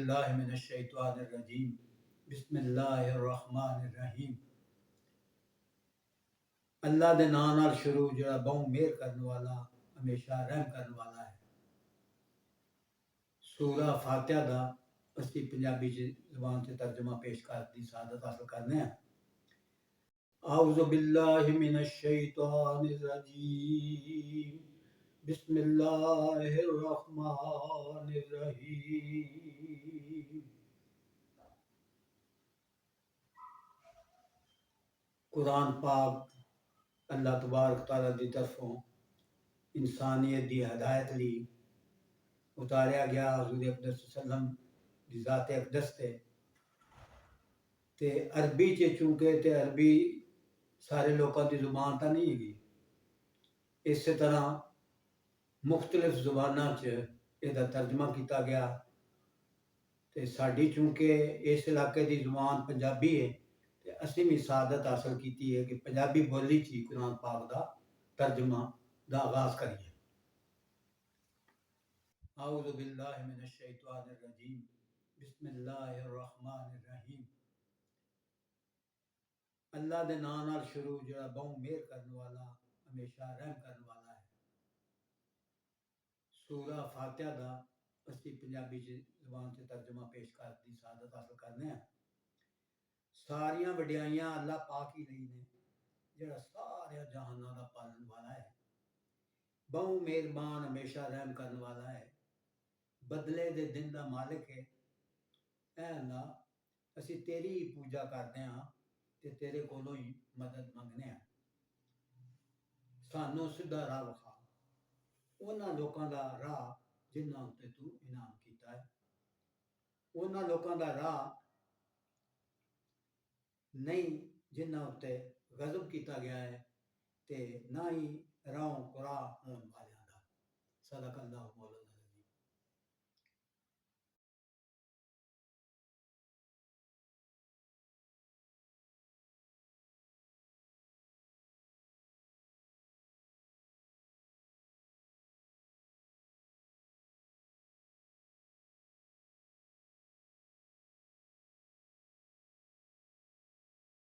اللہ من الشیطان الرجیم بسم اللہ الرحمن الرحیم اللہ دے نام نال شروع جڑا بہوں مہر کرنے والا ہمیشہ رحم کرنے والا ہے۔ سورہ فاتحہ دا اسی پنجابی زبان سے ترجمہ پیش کر دی سعادت حاصل کرنے ہیں۔ اعوذ باللہ من الشیطان الرجیم بسم اللہ الرحمن الرحیم۔ قرآن پاک اللہ تبارک تعالیٰ دی طرفوں انسانیت دی ہدایت لی اتاریا گیا حضور اقدس صلی اللہ علیہ وسلم دی ذات اقدس تے عربی چونکہ تے عربی سارے لوگوں دی زبان تا نہیں گی، اس طرح مختلف زباناں یہ ترجمہ کیتا گیا تے ساڈی چونکہ اس علاقے دی زبان پنجابی ہے تے اسی بھی سعادت حاصل کیتی ہے کہ پنجابی بولی چی قرآن پاک دا ترجمہ دا آغاز کریے۔ اعوذ باللہ من الشیطان الرجیم بسم اللہ الرحمن الرحیم۔ اللہ دے نام نال شروع جڑا بہوں مہر کرنے والا ہمیشہ رحم کرنے والا ہے۔ سورہ فاتحہ دا اسی پنجابی زبان سے ترجمہ پیش کر دی سعادت حاصل کرنے ہیں۔ ساریاں وڈیائیاں اللہ پاک ہی نہیں نے جڑا سارے جہاناں دا پالن والا ہے، بہوں مہربان ہمیشہ رحم کرنے والا ہے، بدلے دے دن دا مالک ہے۔ اے اللہ اسی تیری ہی پوجا کرتے ہیں تے تیرے کولوں ہی مدد منگنے ہیں۔ سانوں سیدھا راہ وکھا، انہاں لوکاں دا راہ جنہاں تے تو انعام کیتا ہے، انہاں لوکاں دا راہ نہیں جنہاں تے غضب کیتا گیا ہے تے نہ ہی راہوں قرا ہون والیاں دا۔ صدق اللہ مولانا۔